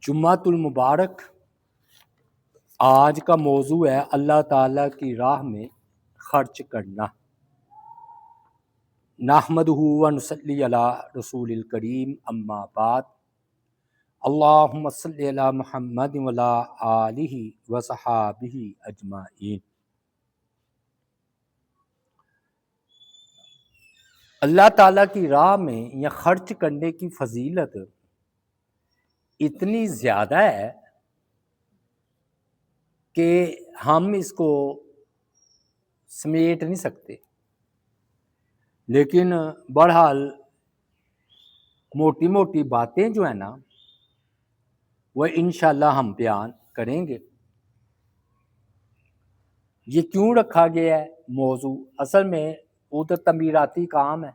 جمعۃ المبارک آج کا موضوع ہے اللہ تعالیٰ کی راہ میں خرچ کرنا۔ نحمدہ و نصلی علی رسول الکریم، اما بعد، اللہم صلی علی محمد وعلی آلہ وصحابہ اجمعین۔ اللہ تعالیٰ کی راہ میں یا خرچ کرنے کی فضیلت اتنی زیادہ ہے کہ ہم اس کو سمیٹ نہیں سکتے، لیکن بہرحال موٹی موٹی باتیں جو ہیں نا وہ انشاءاللہ ہم بیان کریں گے۔ یہ کیوں رکھا گیا ہے موضوع؟ اصل میں ادھر تعمیراتی کام ہے،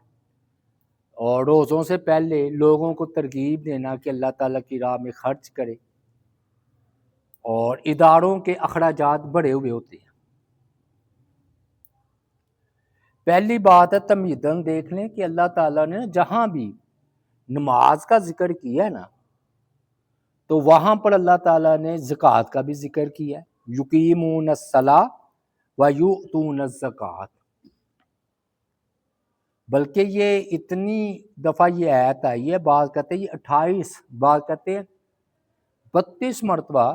اور روزوں سے پہلے لوگوں کو ترغیب دینا کہ اللہ تعالیٰ کی راہ میں خرچ کرے، اور اداروں کے اخراجات بڑھے ہوئے ہوتے ہیں۔ پہلی بات ہے تمہیداً دیکھ لیں کہ اللہ تعالیٰ نے جہاں بھی نماز کا ذکر کیا ہے نا تو وہاں پر اللہ تعالیٰ نے زکوٰۃ کا بھی ذکر کیا ہے، یقیمون الصلاۃ و یؤتون الزکوٰۃ۔ بلکہ یہ اتنی دفعہ یہ آیت آئی ہے، بعض کہتے ہیں یہ 28، بعض کہتے ہیں 32 مرتبہ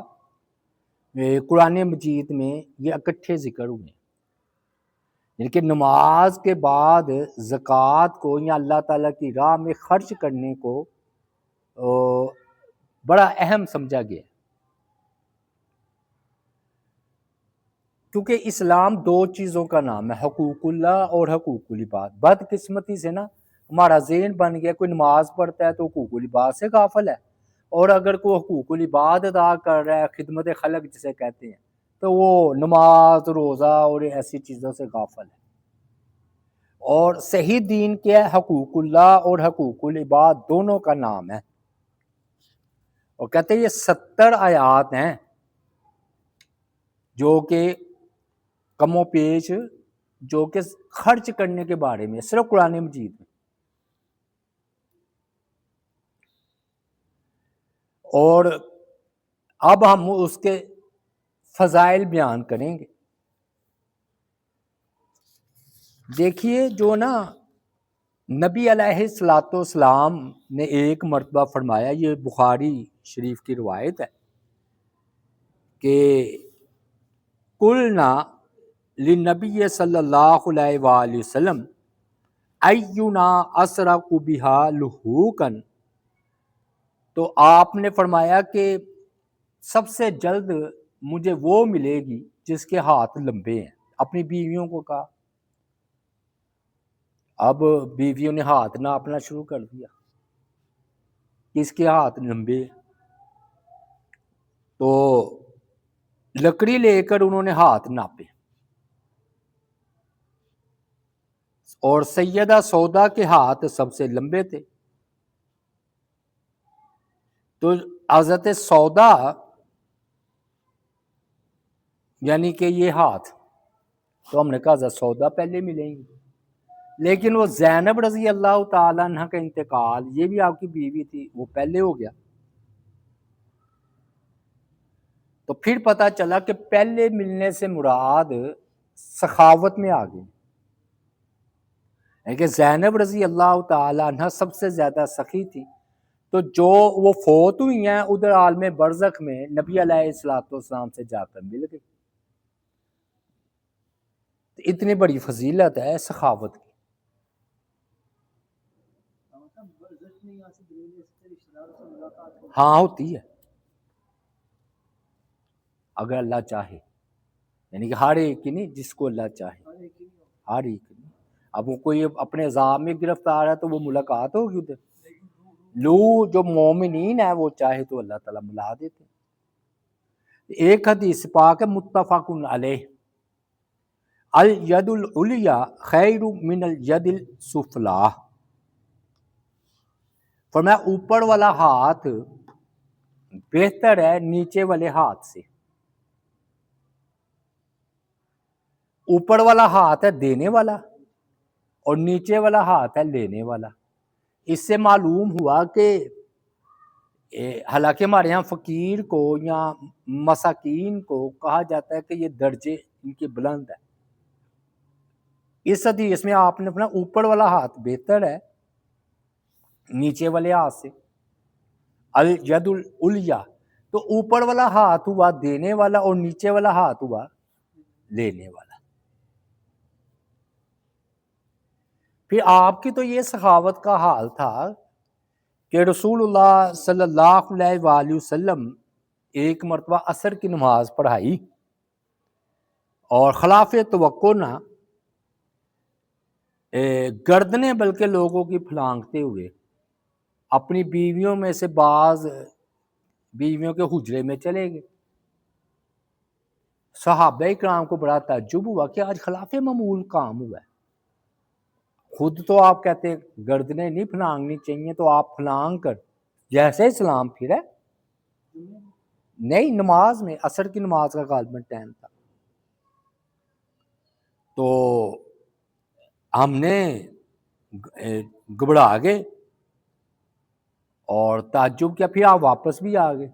قرآن مجید میں یہ اکٹھے ذکر ہوئے ہیں، یعنی کہ نماز کے بعد زکوٰۃ کو یا اللہ تعالیٰ کی راہ میں خرچ کرنے کو بڑا اہم سمجھا گیا ہے، کیونکہ اسلام دو چیزوں کا نام ہے، حقوق اللہ اور حقوق العباد۔ بدقسمتی سے نا ہمارا ذہن بن گیا کوئی نماز پڑھتا ہے تو حقوق العباد سے غافل ہے، اور اگر کوئی حقوق العباد ادا کر رہا ہے، خدمت خلق جسے کہتے ہیں، تو وہ نماز، روزہ اور ایسی چیزوں سے غافل ہے۔ اور صحیح دین کیا ہے؟ حقوق اللہ اور حقوق العباد دونوں کا نام ہے، اور کہتے ہیں یہ 70 آیات ہیں جو کہ کم و پیش جو کہ خرچ کرنے کے بارے میں صرف قرآن مجید میں۔ اور اب ہم اس کے فضائل بیان کریں گے۔ دیکھیے جو نا نبی علیہ الصلوۃ والسلام نے ایک مرتبہ فرمایا، یہ بخاری شریف کی روایت ہے کہ قلنا للنبی صلی اللہ علیہ وآلہ وسلم اینا اسرق بہا لحوقا، تو آپ نے فرمایا کہ سب سے جلد مجھے وہ ملے گی جس کے ہاتھ لمبے ہیں۔ اپنی بیویوں کو کہا، اب بیویوں نے ہاتھ ناپنا شروع کر دیا، کس کے ہاتھ لمبے ہیں، تو لکڑی لے کر انہوں نے ہاتھ ناپے، اور سیدہ سودا کے ہاتھ سب سے لمبے تھے، تو حضرت سودا یعنی کہ یہ ہاتھ، تو ہم نے کہا حضرت سودا پہلے ملیں گی، لیکن وہ زینب رضی اللہ تعالیٰ عنہ کا انتقال، یہ بھی آپ کی بیوی تھی، وہ پہلے ہو گیا، تو پھر پتہ چلا کہ پہلے ملنے سے مراد سخاوت میں آ گئی، کہ زینب رضی اللہ تعالیٰ عنہ سب سے زیادہ سخی تھی، تو جو وہ فوت ہوئی ہیں ادھر عالم برزخ میں نبی علیہ الصلوۃ والسلام سے جا کر مل گئی۔ اتنی بڑی فضیلت ہے سخاوت کی۔ ہاں ہوتی ہے، اگر اللہ چاہے، یعنی کہ ہر ایک کی نہیں، جس کو اللہ چاہے، ہر ایک کی نہیں۔ اب وہ کوئی اپنے عذاب میں گرفتار ہے تو وہ ملاقات ہوگی ادھر، لو جو مومنین ہے وہ چاہے تو اللہ تعالیٰ ملا دیتے۔ ایک حدیث پاک ہے متفق علیہ، الید العلیٰ خیر من الید السفلیٰ، فرمایا اوپر والا ہاتھ بہتر ہے نیچے والے ہاتھ سے۔ اوپر والا ہاتھ ہے دینے والا اور نیچے والا ہاتھ ہے لینے والا۔ اس سے معلوم ہوا کہ حالانکہ ہمارے یہاں فقیر کو یا مساکین کو کہا جاتا ہے کہ یہ درجے ان کے بلند ہے. اس حدیث میں آپ نے اپنا اوپر والا ہاتھ بہتر ہے نیچے والے ہاتھ سے. الید العلیٰ تو اوپر والا ہاتھ ہوا دینے والا اور نیچے والا ہاتھ ہوا لینے والا. پھر آپ کی تو یہ سخاوت کا حال تھا کہ رسول اللہ صلی اللہ علیہ وآلہ وسلم ایک مرتبہ عصر کی نماز پڑھائی اور خلاف توقع نہ گردنیں بلکہ لوگوں کی پھلانگتے ہوئے اپنی بیویوں میں سے بعض بیویوں کے حجرے میں چلے گئے. صحابہ کرام کو بڑا تعجب ہوا کہ آج خلاف معمول کام ہوا ہے. خود تو آپ کہتے ہیں گردنیں نہیں پھلانگنی چاہیے تو آپ پھلانگ کر جیسے اسلام پھر ہے نہیں. نماز میں عصر کی نماز کا غالباً ٹائم تھا تو ہم نے گھبرا گئے اور تعجب کیا. پھر آپ واپس بھی آ گئے.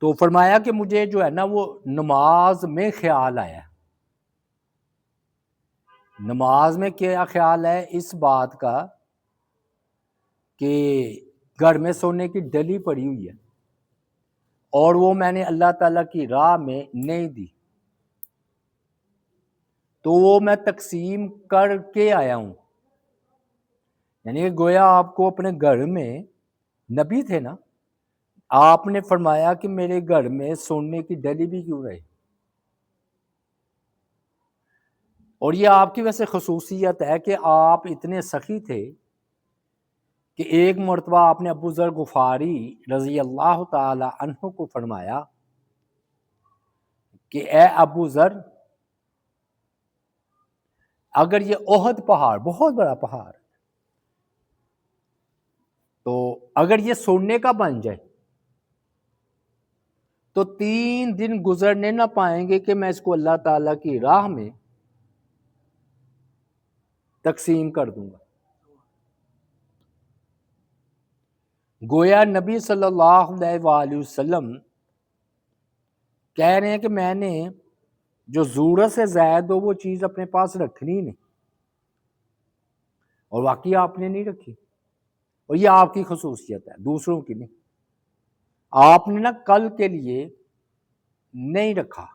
تو فرمایا کہ مجھے جو ہے نا وہ نماز میں خیال آیا. نماز میں کیا خیال ہے؟ اس بات کا کہ گھر میں سونے کی ڈلی پڑی ہوئی ہے اور وہ میں نے اللہ تعالیٰ کی راہ میں نہیں دی تو وہ میں تقسیم کر کے آیا ہوں. یعنی کہ گویا آپ کو اپنے گھر میں نبی تھے نا, آپ نے فرمایا کہ میرے گھر میں سونے کی ڈلی بھی کیوں رہے. اور یہ آپ کی ویسے خصوصیت ہے کہ آپ اتنے سخی تھے کہ ایک مرتبہ آپ نے ابو ذر غفاری رضی اللہ تعالی عنہ کو فرمایا کہ اے ابو ذر, اگر یہ احد پہاڑ بہت بڑا پہاڑ تو اگر یہ سونے کا بن جائے تو 3 دن گزرنے نہ پائیں گے کہ میں اس کو اللہ تعالیٰ کی راہ میں تقسیم کر دوں گا. گویا نبی صلی اللہ علیہ وآلہ وسلم کہہ رہے ہیں کہ میں نے جو ضرورت سے زائد ہو وہ چیز اپنے پاس رکھنی نہیں, اور واقعی آپ نے نہیں رکھی. اور یہ آپ کی خصوصیت ہے, دوسروں کی نہیں. آپ نے نا کل کے لیے نہیں رکھا,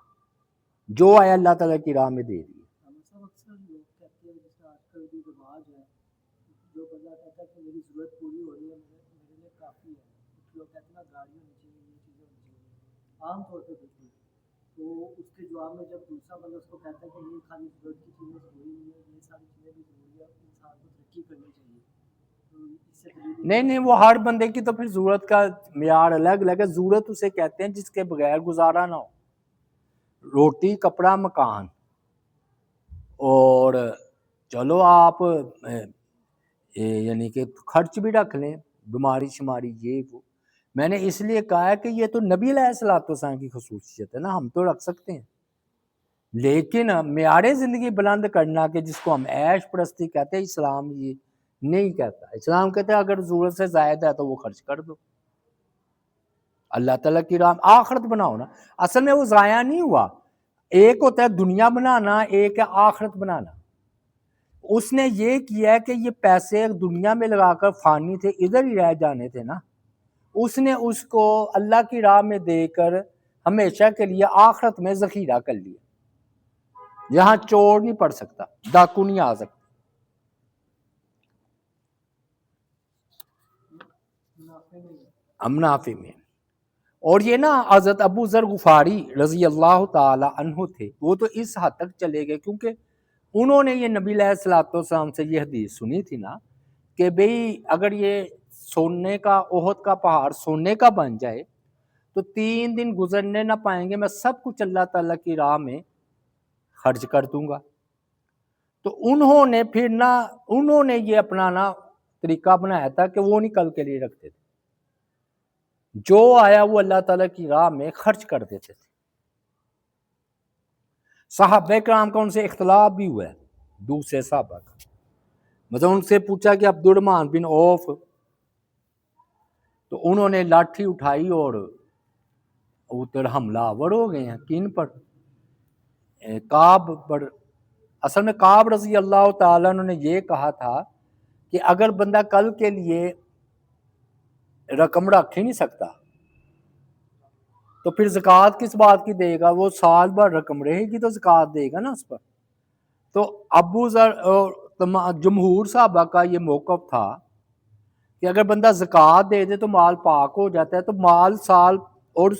جو آیا اللہ تعالیٰ کی راہ میں دے دی. عام طور پہ تو اس کے جواب میں جب دوسرا بندہ اس کو کہتا ہے کہ نہیں خالی ضرورت کی چیزیں ضروری نہیں ہے, یہ ساری چیزیں بھی ضروری ہے, انسان کو ترقی کرنی چاہیے. نہیں وہ ہر بندے کی تو پھر ضرورت کا معیار الگ الگ ہے. ضرورت اسے کہتے ہیں جس کے بغیر گزارا نہ ہو, روٹی کپڑا مکان. اور چلو آپ یعنی کہ خرچ بھی رکھ لیں, بیماری شماری یہ وہ. میں نے اس لیے کہا ہے کہ یہ تو نبی علیہ الصلوۃ والسلام کی خصوصیت ہے نا, ہم تو رکھ سکتے ہیں, لیکن معیار زندگی بلند کرنا کہ جس کو ہم عیش پرستی کہتے ہیں, اسلام یہ نہیں کہتا. اسلام کہتا ہے اگر ضرورت سے زائد ہے تو وہ خرچ کر دو, اللہ تعالیٰ کی راہ آخرت بناؤ نا. اصل میں وہ ضائع نہیں ہوا, ایک ہوتا ہے دنیا بنانا, ایک ہے آخرت بنانا. اس نے یہ کیا ہے کہ یہ پیسے دنیا میں لگا کر فانی تھے, ادھر ہی رہ جانے تھے نا, اس نے اس کو اللہ کی راہ میں دے کر ہمیشہ کے لیے آخرت میں ذخیرہ کر لیا. یہاں چور نہیں پڑ سکتا, ڈاکو نہیں آ سکتا. منافع میں. اور یہ نا حضرت ابو ذر غفاری رضی اللہ تعالی عنہ تھے, وہ تو اس حد تک چلے گئے کیونکہ انہوں نے یہ نبی علیہ الصلوۃ والسلام سے یہ حدیث سنی تھی نا کہ بھئی اگر یہ سونے کا احد کا پہاڑ سونے کا بن جائے تو 3 دن گزرنے نہ پائیں گے, میں سب کچھ اللہ تعالیٰ کی راہ میں خرچ کر دوں گا. تو انہوں نے یہ اپنا نا طریقہ بنایا تھا کہ وہ نہیں کل کے لیے رکھتے تھے, جو آیا وہ اللہ تعالیٰ کی راہ میں خرچ کر دیتے تھے. صحابہ کرام کا ان سے اختلاف بھی ہوا ہے دوسرے صحابہ کا, مطلب ان سے پوچھا کہ عبدالرحمن بن عوف، تو انہوں نے لاٹھی اٹھائی اور ادھر حملہ آور ہو گئے ہیں کن پر؟ کعب پر۔ اصل میں کعب رضی اللہ تعالیٰ عنہ نے یہ کہا تھا کہ اگر بندہ کل کے لیے رقم رکھ ہی نہیں سکتا تو پھر زکوٰۃ کس بات کی دے گا؟ وہ سال بھر رقم رہے گی تو زکوٰۃ دے گا نا اس پر۔ تو ابو ذر اور جمہور صحابہ کا یہ موقف تھا کہ اگر بندہ زکوٰۃ دے دے تو مال پاک ہو جاتا ہے، تو مال سال، اور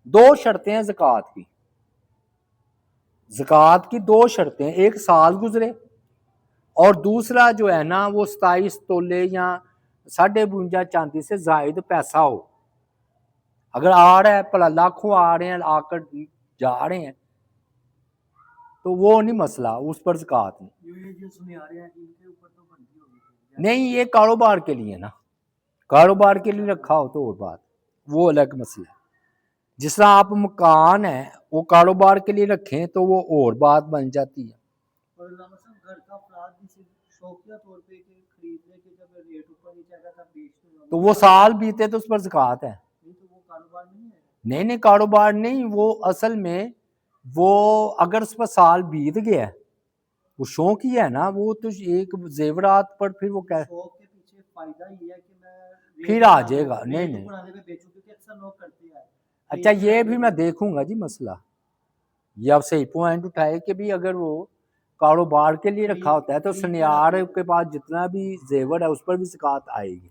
دو شرطیں ہیں زکوٰۃ کی، زکوٰۃ کی دو شرطیں، ایک سال گزرے اور دوسرا جو ہے نا وہ 27 تولے یا 52.5 چاندی سے زائد پیسہ ہو۔ اگر آ رہا ہے پلا لاکھوں آ رہے ہیں آ کر جا رہے ہیں تو وہ نہیں مسئلہ، اس پر زکوٰۃ نہیں۔ یہ جو سنیارے ہیں ان کے اوپر تو بنتی ہوگی۔ نہیں، یہ کاروبار کے لیے نا، کاروبار کے لیے رکھا ہو تو اور بات، وہ الگ مسئلہ ہے۔ جس طرح آپ مکان ہے وہ کاروبار کے لیے رکھیں تو وہ اور بات بن جاتی ہے۔ اور علامہ صاحب گھر کا افراد بھی صرف شوقیہ طور پہ کہ خریدنے کے جب ریٹ اوپر نہیں جائے گا تب بیچ دوں، تو وہ سال بیتے تو اس پر زکوٰۃ ہے۔ نہیں تو وہ کاروبار میں نہیں ہے۔ نہیں کاروبار نہیں، وہ اصل میں وہ اگر اس پر سال بیت گیا ہے، وہ شوق ہی ہے نا، وہ تو ایک زیورات پر پھر وہ شوق کے پیچھے فائدہ یہ ہے کہ میں پھر آ جائے گا۔ نہیں بنانے میں بیچوں، کیونکہ اکثر لوگ کرتے ہیں۔ اچھا یہ بھی میں دیکھوں گا جی مسئلہ، یہ آپ صحیح پوائنٹ اٹھائے کہ بھی اگر وہ کاروبار کے لیے رکھا ہوتا ہے تو سنیار کے پاس جتنا بھی زیور ہے اس پر بھی زکوٰۃ آئے گی،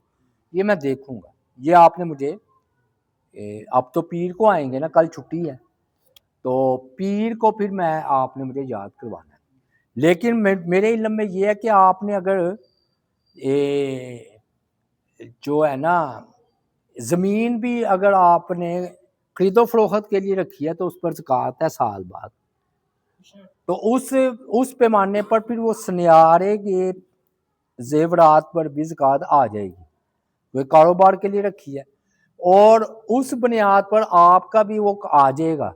یہ میں دیکھوں گا۔ یہ آپ نے مجھے، اب تو پیر کو آئیں گے نا، کل چھٹی ہے تو پیر کو پھر میں آپ نے مجھے یاد کروانا ہے۔ لیکن میرے علم میں یہ ہے کہ آپ نے اگر جو ہے نا زمین بھی اگر آپ نے خرید و فروخت کے لیے رکھی ہے تو اس پر زکوٰۃ ہے سال بعد، تو اس پیمانے پر پھر وہ سنیارے کے زیورات پر بھی زکوٰۃ آ جائے گی، وہ کاروبار کے لیے رکھی ہے، اور اس بنیاد پر آپ کا بھی وہ آ جائے گا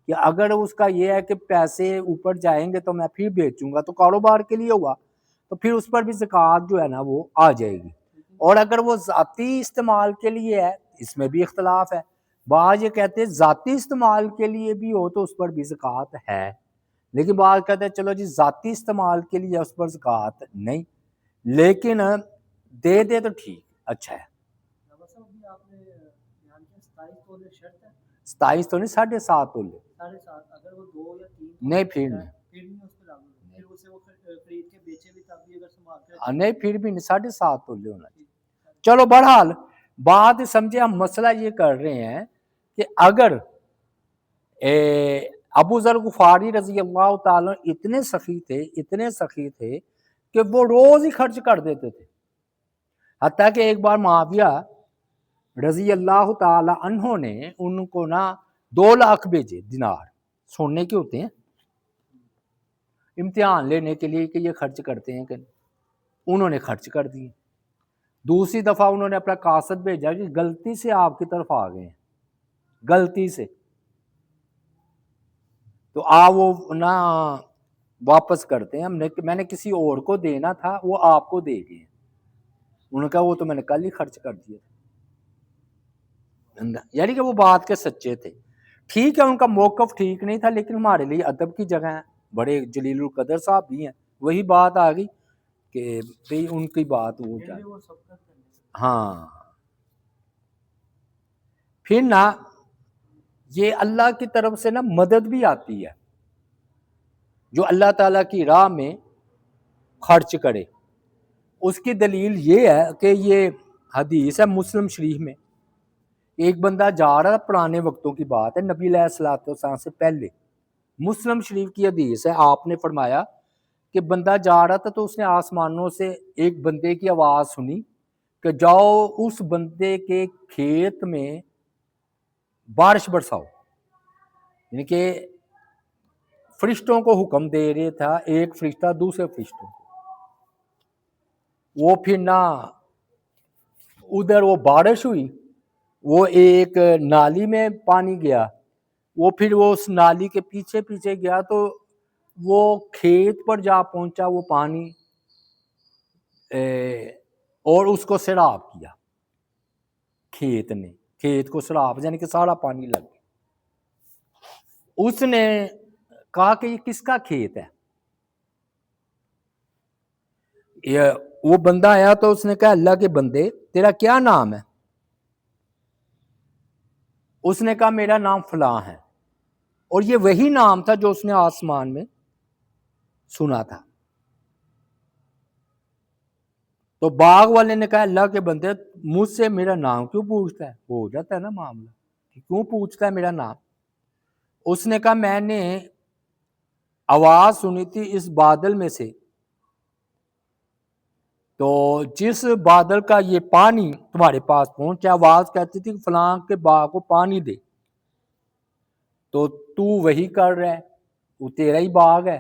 کہ اگر اس کا یہ ہے کہ پیسے اوپر جائیں گے تو میں پھر بیچوں گا، تو کاروبار کے لیے ہوا تو پھر اس پر بھی زکوٰۃ جو ہے نا وہ آ جائے گی۔ اور اگر وہ ذاتی استعمال کے لیے ہے، اس میں بھی اختلاف ہے، بعض یہ کہتے ہیں ذاتی استعمال کے لیے بھی ہو تو اس پر بھی زکوٰۃ ہے، لیکن بعض کہتے ہیں چلو جی ذاتی استعمال کے لیے اس پر زکوٰۃ نہیں، لیکن دے دے تو ٹھیک اچھا ہے۔ 27 تو نہیں، 7.5 تولے اگر وہ 2 یا 3 نہیں، پھر نہیں، نہیں پھر بھی نہیں، 7.5 تولے ہونا چاہیے۔ چلو بہرحال بات سمجھے، ہم مسئلہ یہ کر رہے ہیں کہ اگر ابو ذر غفاری رضی اللہ تعالیٰ اتنے سخی تھے کہ وہ روز ہی خرچ کر دیتے تھے، حتیٰ کہ ایک بار معاویہ رضی اللہ تعالی عنہ نے ان کو نا 2 لاکھ بھیجے دینار، سونے کے ہوتے ہیں، امتحان لینے کے لیے کہ یہ خرچ کرتے ہیں کہ انہوں نے خرچ کر دیے۔ دوسری دفعہ انہوں نے اپنا قاصد بھیجا کہ غلطی سے آپ کی طرف آ گئے ہیں، غلطی سے، تو وہ نہ واپس کرتے ہیں، میں نے کسی اور کو دینا تھا وہ آپ کو دے گئے۔ انہوں نے کہا وہ تو میں نے کل ہی خرچ کر دیا تھا، یعنی کہ وہ بات کے سچے تھے۔ ٹھیک ہے ان کا موقف ٹھیک نہیں تھا، لیکن ہمارے لیے ادب کی جگہ ہے، بڑے جلیل القدر صاحب بھی ہیں، وہی بات آ گئی کہ بھئی ان کی بات وہ جائے۔ ہاں پھر نا یہ اللہ کی طرف سے نا مدد بھی آتی ہے، جو اللہ تعالیٰ کی راہ میں خرچ کرے۔ اس کی دلیل یہ ہے کہ یہ حدیث ہے مسلم شریف میں، ایک بندہ جا رہا، پرانے وقتوں کی بات ہے، نبی علیہ الصلوۃ والسلام سے پہلے، مسلم شریف کی حدیث ہے، آپ نے فرمایا کہ بندہ جا رہا تھا تو اس نے آسمانوں سے ایک بندے کی آواز سنی کہ جاؤ اس بندے کے کھیت میں بارش برساؤ، یعنی کہ فرشتوں کو حکم دے رہے تھا ایک فرشتہ دوسرے فرشتوں کو، وہ پھر نہ ادھر وہ بارش ہوئی، وہ ایک نالی میں پانی گیا، وہ پھر وہ اس نالی کے پیچھے پیچھے گیا تو وہ کھیت پر جا پہنچا وہ پانی، اور اس کو سیراب کیا کھیت نے، کھیت کو سیراب یعنی کہ سارا پانی لگ گیا۔ اس نے کہا کہ یہ کس کا کھیت ہے؟ وہ بندہ آیا تو اس نے کہا اللہ کے بندے تیرا کیا نام ہے؟ اس نے کہا میرا نام فلاں ہے، اور یہ وہی نام تھا جو اس نے آسمان میں سنا تھا۔ تو باغ والے نے کہا اللہ کے بندے مجھ سے میرا نام کیوں پوچھتا ہے؟ ہو جاتا ہے نا معاملہ کہ کیوں پوچھتا ہے میرا نام؟ اس نے کہا میں نے آواز سنی تھی اس بادل میں سے، تو جس بادل کا یہ پانی تمہارے پاس پہنچا، آواز کہتی تھی کہ فلاں کے باغ کو پانی دے، تو تو وہی کر رہا ہے، وہ تیرا ہی باغ ہے،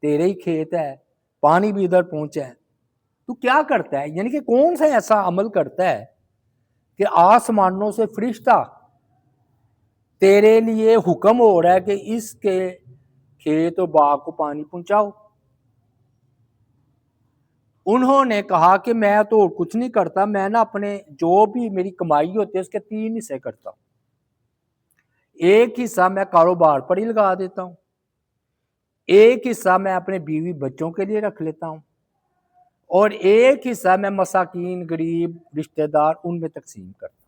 تیرے ہی کھیت ہے، پانی بھی ادھر پہنچا ہے، تو کیا کرتا ہے؟ یعنی کہ کون سا ایسا عمل کرتا ہے کہ آسمانوں سے فرشتہ تیرے لیے حکم ہو رہا ہے کہ اس کے کھیت و باغ کو پانی پہنچاؤ۔ انہوں نے کہا کہ میں تو کچھ نہیں کرتا، میں نا اپنے جو بھی میری کمائی ہوتی ہے اس کے 3 حصے کرتا ہوں، ایک حصہ میں کاروبار پر ہی لگا دیتا ہوں، ایک حصہ میں اپنے بیوی بچوں کے لیے رکھ لیتا ہوں، اور ایک حصہ میں مساکین غریب رشتہ دار ان میں تقسیم کرتا ہوں۔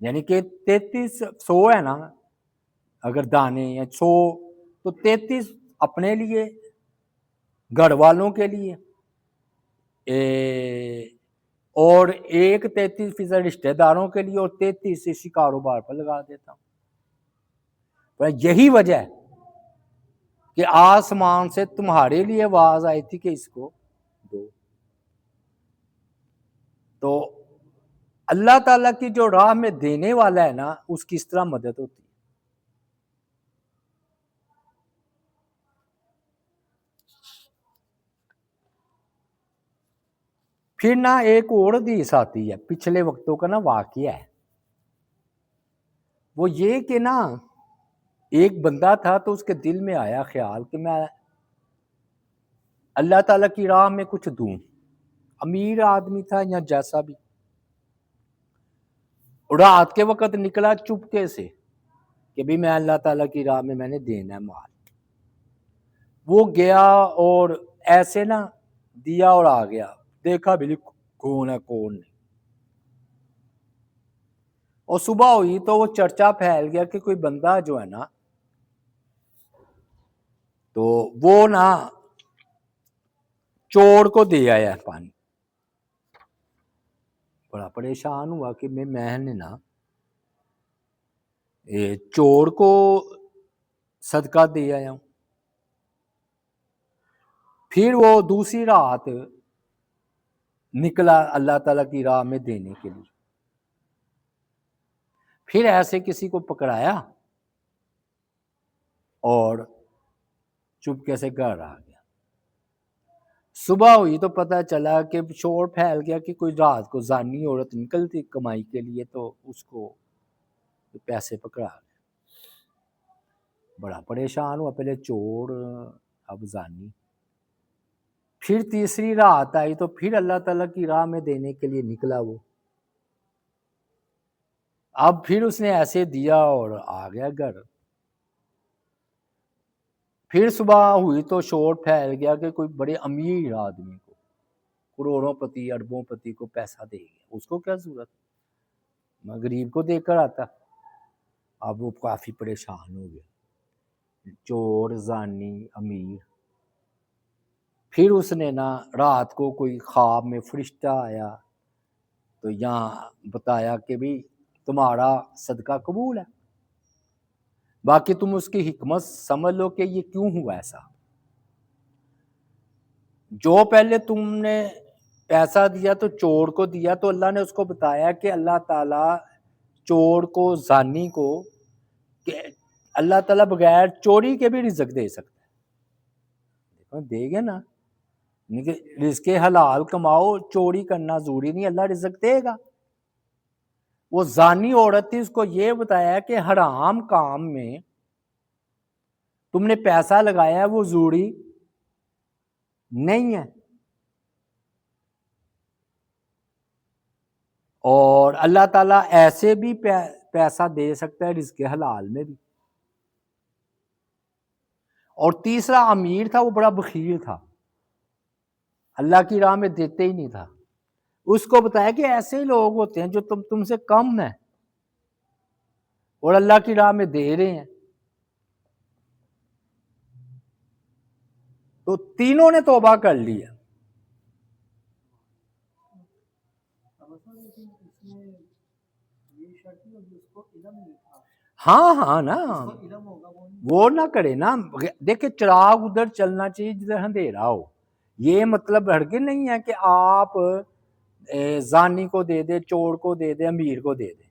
یعنی کہ 3300 ہے نا اگر دانے ہیں 100، تو 33 اپنے لیے، گھر والوں کے لیے، اور ایک 33% رشتہ داروں کے لیے، اور 33 اسی کاروبار پر لگا دیتا ہوں۔ یہی وجہ ہے کہ آسمان سے تمہارے لیے آواز آئی تھی کہ اس کو دو۔ تو اللہ تعالیٰ کی جو راہ میں دینے والا ہے نا، اس کی اس طرح مدد ہوتی ہے۔ پھر نہ ایک اور حدیث آتی ہے، پچھلے وقتوں کا نا واقعہ ہے، وہ یہ کہ نا ایک بندہ تھا تو اس کے دل میں آیا خیال کہ میں اللہ تعالیٰ کی راہ میں کچھ دوں، امیر آدمی تھا یا جیسا بھی، رات کے وقت نکلا چپکے سے کہ بھی میں اللہ تعالیٰ کی راہ میں نے دینا ہے مال۔ وہ گیا اور ایسے نا دیا اور آ گیا، دیکھا بھی کون ہے کون نہیں، اور صبح ہوئی تو وہ چرچا پھیل گیا کہ کوئی بندہ جو ہے نا، تو وہ نا چور کو دے آیا پانی۔ بڑا پریشان ہوا کہ میں نے نا چور کو صدقہ دے آیا ہوں۔ پھر وہ دوسری رات نکلا اللہ تعالیٰ کی راہ میں دینے کے لیے، پھر ایسے کسی کو پکڑایا اور چپکے سے گھر آ گیا۔ صبح ہوئی تو پتہ چلا کہ شور پھیل گیا کہ کوئی رات کو زانی عورت نکلتی کمائی کے لیے تو اس کو پیسے پکڑا گئے۔ بڑا پریشان ہوا، پہلے چور اب زانی۔ پھر تیسری رات آئی تو پھر اللہ تعالیٰ کی راہ میں دینے کے لیے نکلا وہ، اب پھر اس نے ایسے دیا اور آ گیا گھر۔ پھر صبح ہوئی تو شور پھیل گیا کہ کوئی بڑے امیر آدمی کو، کروڑوں پتی اربوں پتی کو پیسہ دے گیا، اس کو کیا ضرورت، میں غریب کو دے کر آتا۔ اب وہ کافی پریشان ہو گیا، چور زانی امیر۔ پھر اس نے نا رات کو کوئی خواب میں فرشتہ آیا تو یہاں بتایا کہ بھی تمہارا صدقہ قبول ہے، باقی تم اس کی حکمت سمجھ لو کہ یہ کیوں ہوا ایسا۔ جو پہلے تم نے پیسہ دیا تو چور کو دیا، تو اللہ نے اس کو بتایا کہ اللہ تعالیٰ چور کو زانی کو کہ اللہ تعالیٰ بغیر چوری کے بھی رزق دے سکتا ہے، دے گا نا، رزق حلال کماؤ، چوری کرنا ضروری نہیں، اللہ رزق دے گا۔ وہ زانی عورت تھی، اس کو یہ بتایا کہ حرام کام میں تم نے پیسہ لگایا ہے وہ ضروری نہیں ہے، اور اللہ تعالیٰ ایسے بھی پیسہ دے سکتا ہے رزق حلال میں بھی. اور تیسرا امیر تھا، وہ بڑا بخیل تھا، اللہ کی راہ میں دیتے ہی نہیں تھا. اس کو بتایا کہ ایسے ہی لوگ ہوتے ہیں جو تم سے کم ہیں اور اللہ کی راہ میں دے رہے ہیں. تو تینوں نے توبہ کر لی ہے. ہاں نا، وہ نہ کرے نا. دیکھیں چراغ ادھر چلنا چاہیے جدھر اندھیرا ہو. یہ مطلب ہرگز نہیں ہے کہ آپ زانی کو دے دے، چور کو دے دے، امیر کو دے دے.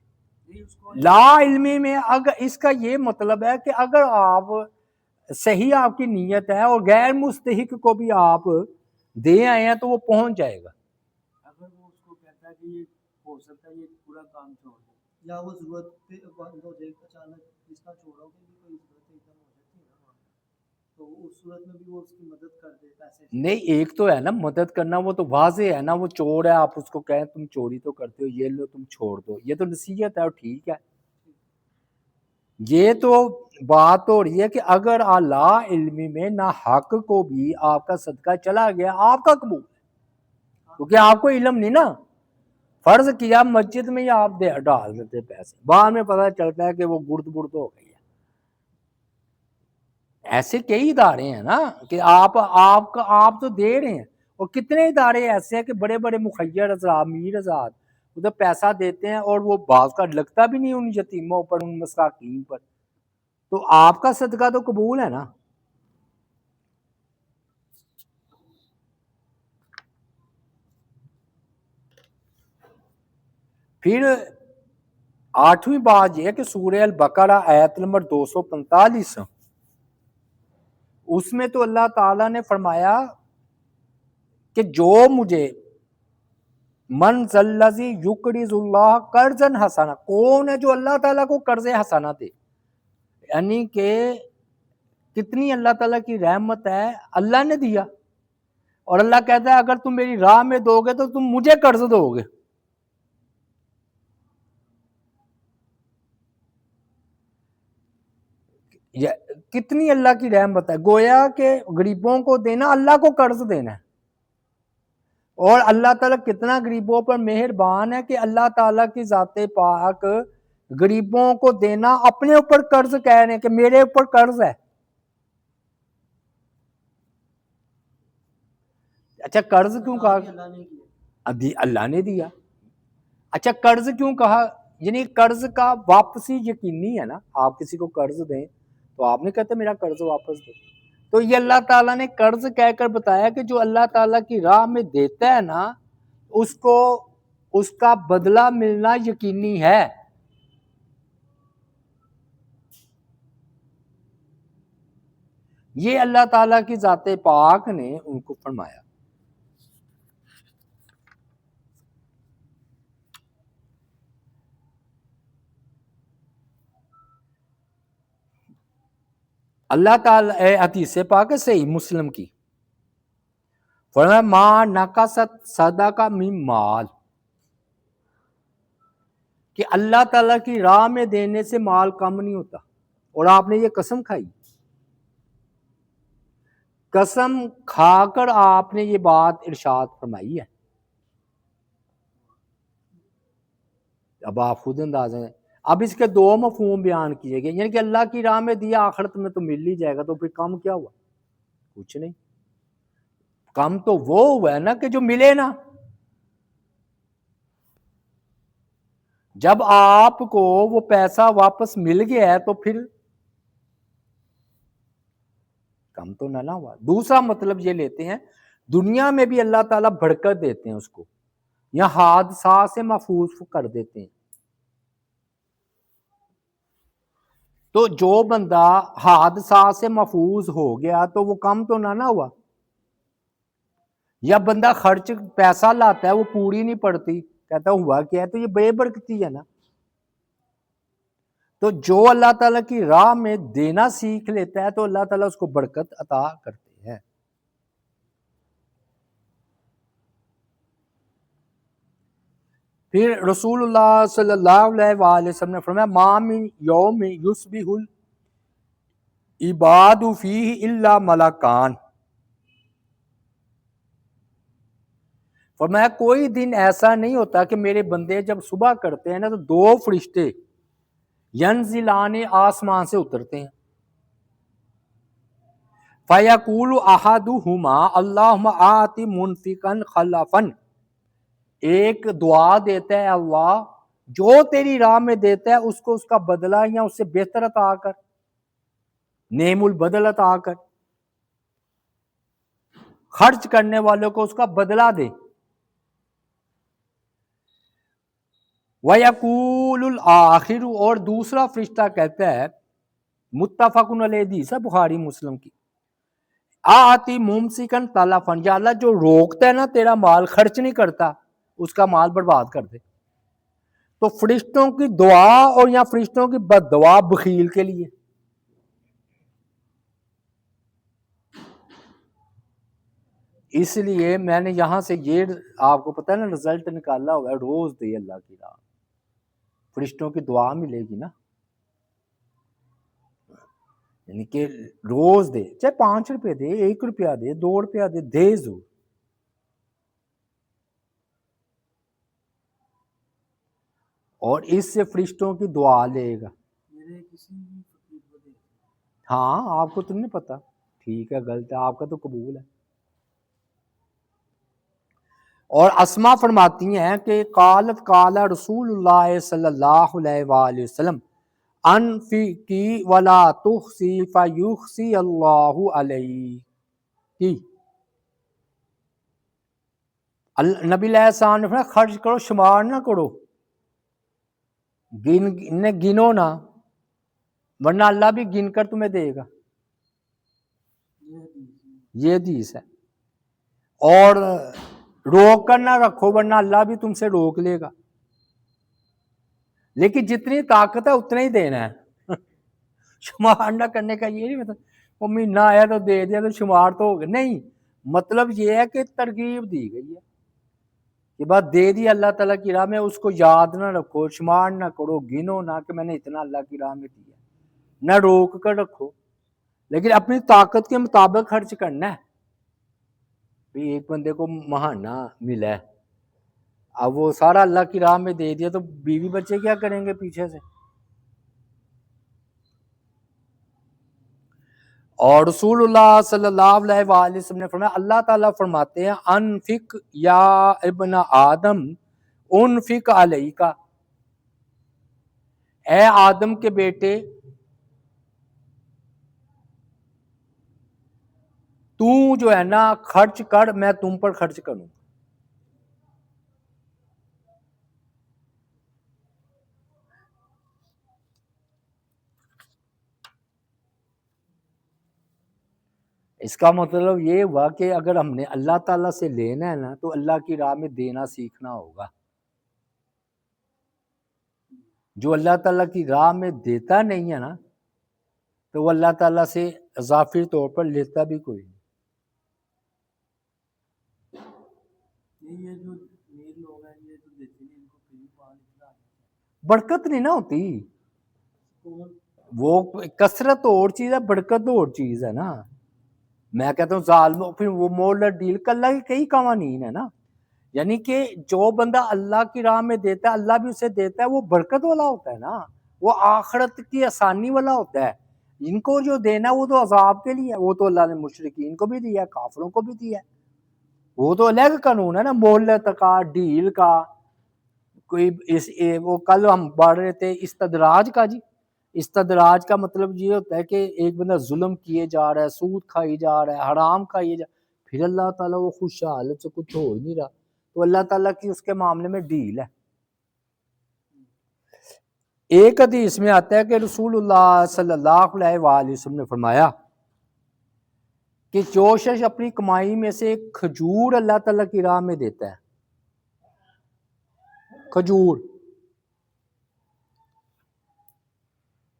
لا علمی میں اگر اس کا یہ مطلب ہے کہ اگر آپ صحیح آپ کی نیت ہے اور غیر مستحق کو بھی آپ دے آئے ہیں تو وہ پہنچ جائے گا. اگر وہ اس کو کہتا ہے کہ یہ ہو سکتا ہے یہ پورا کام چھوڑ دے، یا وہ ضرورت پہ بند ہو جائے اچانک، اس کا چھوڑو کہ بھی کوئی ضرورت ایک دم ہو جاتی ہے نا، تو اس صورت میں بھی وہ اس کی مدد کر دے پیسے. نہیں، ایک تو ہے نا مدد کرنا، وہ تو واضح ہے نا، وہ چور ہے، آپ اس کو کہیں تم چوری تو کرتے ہو، یہ لو تم چھوڑ دو، یہ تو نصیحت ہے اور ٹھیک ہے. یہ تو بات ہو رہی ہے کہ اگر لا علمی میں نہ حق کو بھی آپ کا صدقہ چلا گیا، آپ کا قبول ہے، کیونکہ آپ کو علم نہیں نا. فرض کیا مسجد میں ہی آپ ڈال دیتے پیسے، بعد میں پتہ چلتا ہے کہ وہ گرد برد ہو گئی ہے. ایسے کئی ادارے ہیں نا کہ آپ تو دے رہے ہیں، اور کتنے ادارے ایسے ہیں کہ بڑے بڑے مخیر حضرات، امیر حضرات ادھر پیسہ دیتے ہیں اور وہ بعض کا لگتا بھی نہیں ان یتیموں پر، ان مساکین پر. تو آپ کا صدقہ تو قبول ہے نا. پھر 8ویں بات یہ ہے کہ سورہ البقرہ آیت نمبر 245، اس میں تو اللہ تعالیٰ نے فرمایا کہ جو مجھے من ذی یقرض اللہ قرضا حسنا، کون ہے جو اللہ تعالیٰ کو قرض حسنا دے. یعنی کہ کتنی اللہ تعالیٰ کی رحمت ہے، اللہ نے دیا. اور اللہ کہتا ہے اگر تم میری راہ میں دو گے تو تم مجھے قرض دو گے. کتنی اللہ کی رحمت ہے. گویا کہ غریبوں کو دینا اللہ کو قرض دینا ہے. اور اللہ تعالیٰ کتنا غریبوں پر مہربان ہے کہ اللہ تعالیٰ کی ذات پاک غریبوں کو دینا اپنے اوپر قرض کہہ رہے ہیں کہ میرے اوپر قرض ہے. اچھا قرض کیوں کہا؟ اللہ نے دیا. اچھا قرض کیوں کہا؟ یعنی قرض کا واپسی یقینی ہے نا. آپ کسی کو قرض دیں تو آپ نہیں کہتے میرا قرض واپس دو. تو یہ اللہ تعالیٰ نے قرض کہہ کر بتایا کہ جو اللہ تعالیٰ کی راہ میں دیتا ہے نا، اس کو اس کا بدلہ ملنا یقینی ہے. یہ اللہ تعالیٰ کی ذات پاک نے ان کو فرمایا. اللہ تعالیٰ حدیث پاک ہے صحیح مسلم کی، فرمایا ما نقصت صدقہ من مال، کہ اللہ تعالیٰ کی راہ میں دینے سے مال کم نہیں ہوتا. اور آپ نے یہ قسم کھائی، قسم کھا کر آپ نے یہ بات ارشاد فرمائی ہے. اب آپ خود اندازہ ہیں. اب اس کے دو مفہوم بیان کیے گئے، یعنی کہ اللہ کی راہ میں دیا آخرت میں تو مل ہی جائے گا. تو پھر کم کیا ہوا؟ کچھ نہیں. کم تو وہ ہوا ہے نا کہ جو ملے نا. جب آپ کو وہ پیسہ واپس مل گیا ہے تو پھر کم تو نہ ہوا. دوسرا مطلب یہ لیتے ہیں دنیا میں بھی اللہ تعالیٰ برکت دیتے ہیں اس کو، یا حادثات سے محفوظ کر دیتے ہیں. تو جو بندہ حادثات سے محفوظ ہو گیا تو وہ کم تو نہ ہوا. یا بندہ خرچ پیسہ لاتا ہے وہ پوری نہیں پڑتی، کہتا ہوا کیا ہے، تو یہ بے برکتی ہے نا. تو جو اللہ تعالیٰ کی راہ میں دینا سیکھ لیتا ہے تو اللہ تعالیٰ اس کو برکت عطا کرتے ہیں. پھر رسول اللہ صلی اللہ علیہ وآلہ وسلم نے فرمایا ما من یوم یصبح العباد فیہ الا ملکان، فرمایا کوئی دن ایسا نہیں ہوتا کہ میرے بندے جب صبح کرتے ہیں نا تو دو فرشتے ینزلان آسمان سے اترتے ہیں، فیقول احدہما اللہم آت منفقا خلفا، ایک دعا دیتا ہے اللہ جو تیری راہ میں دیتا ہے اس کو اس کا بدلہ یا اس سے بہتر عطا کر، نعم البدل عطا کر، خرچ کرنے والوں کو اس کا بدلہ دے۔ وَيَقُولُ الْآخِرُ، اور دوسرا فرشتہ کہتا ہے، متفق علیہ حدیث ہے بخاری مسلم کی، آتی ممسکن تلفن، یا اللہ جو روکتا ہے نا تیرا مال خرچ نہیں کرتا اس کا مال برباد کر دے۔ تو فرشتوں کی دعا اور یا فرشتوں کی بد دعا بخیل کے لیے، اس لیے میں نے یہاں سے یہ آپ کو پتہ ہے نا رزلٹ نکالا ہوا ہے، روز دے اللہ کی راہ، فرشتوں کی دعا ملے گی نا، یعنی کہ روز دے، چاہے 5 روپے دے، 1 روپیہ دے، 2 روپیہ دے، دے ضرور۔ اور اس سے فرشتوں کی دعا لے گا۔ میرے کسی بھی فقیر کو دے، ہاں آپ کو تو نہیں پتا، ٹھیک ہے غلط ہے، آپ کا تو قبول ہے۔ اور اسما فرماتی ہیں کہ قالت قال رسول اللہ صلی اللہ علیہ وآلہ وسلم انفقی ولا تخسی فیخسی اللہ علیک، نبی علیہ السلام نے فرمایا خرچ کرو شمار نہ کرو، گنو نہ، ورنہ اللہ بھی گن کر تمہیں دے گا، یہ حدیث ہے۔ اور روک کر نہ رکھو ورنہ اللہ بھی تم سے روک لے گا، لیکن جتنی طاقت ہے اتنا ہی دینا ہے، شمار نہ کرنے کا یہ نہیں مطلب وہ مہینہ آیا تو دے دیا تو شمار تو ہو گیا، نہیں، مطلب یہ ہے کہ ترغیب دی گئی ہے کہ بات دے دی اللہ تعالیٰ کی راہ میں، اس کو یاد نہ رکھو، شمار نہ کرو، گنو نہ کہ میں نے اتنا اللہ کی راہ میں دیا، نہ روک کر رکھو، لیکن اپنی طاقت کے مطابق خرچ کرنا ہے۔ ایک بندے کو مہانہ ملا ہے، اب وہ سارا اللہ کی راہ میں دے دیا تو بیوی بچے کیا کریں گے پیچھے سے؟ اور رسول اللہ صلی اللہ علیہ وآلہ وسلم نے فرمایا، اللہ تعالیٰ فرماتے ہیں انفق یا ابن آدم انفق علیک، اے آدم کے بیٹے تو جو ہے نا خرچ کر، میں تم پر خرچ کروں۔ اس کا مطلب یہ ہوا کہ اگر ہم نے اللہ تعالیٰ سے لینا ہے نا تو اللہ کی راہ میں دینا سیکھنا ہوگا۔ جو اللہ تعالیٰ کی راہ میں دیتا نہیں ہے نا تو وہ اللہ تعالیٰ سے اضافی طور پر لیتا بھی کوئی نہیں۔ یہ جو امیر لوگ ہیں یہ تو دیتے نہیں، ان کو کہیں پال اتنا برکت نہیں نا ہوتی، وہ کثرت اور چیز ہے، برکت اور چیز ہے نا۔ میں کہتا ہوں ظالم، پھر وہ مول ڈیل کا اللہ کی کئی قوانین ہے نا، یعنی کہ جو بندہ اللہ کی راہ میں دیتا ہے اللہ بھی اسے دیتا ہے، وہ برکت والا ہوتا ہے نا، وہ آخرت کی آسانی والا ہوتا ہے۔ ان کو جو دینا وہ تو عذاب کے لیے ہے، وہ تو اللہ نے مشرکین کو بھی دیا، کافروں کو بھی دیا، وہ تو الگ قانون ہے نا، مہلت کا، ڈیل کا، کوئی وہ کل ہم پڑھ رہے تھے استدراج کا، جی استدراج کا مطلب یہ ہوتا ہے کہ ایک بندہ ظلم کیے جا رہا ہے، سود کھائی جا رہا ہے، حرام کھائیے جا، پھر اللہ تعالیٰ وہ خوشحال سے کچھ ہو ہی نہیں رہا، تو اللہ تعالیٰ کی اس کے معاملے میں ڈیل ہے۔ ایک حدیث میں آتا ہے کہ رسول اللہ صلی اللہ علیہ وآلہ وسلم نے فرمایا کہ جو شخص اپنی کمائی میں سے ایک کھجور اللہ تعالیٰ کی راہ میں دیتا ہے، کھجور،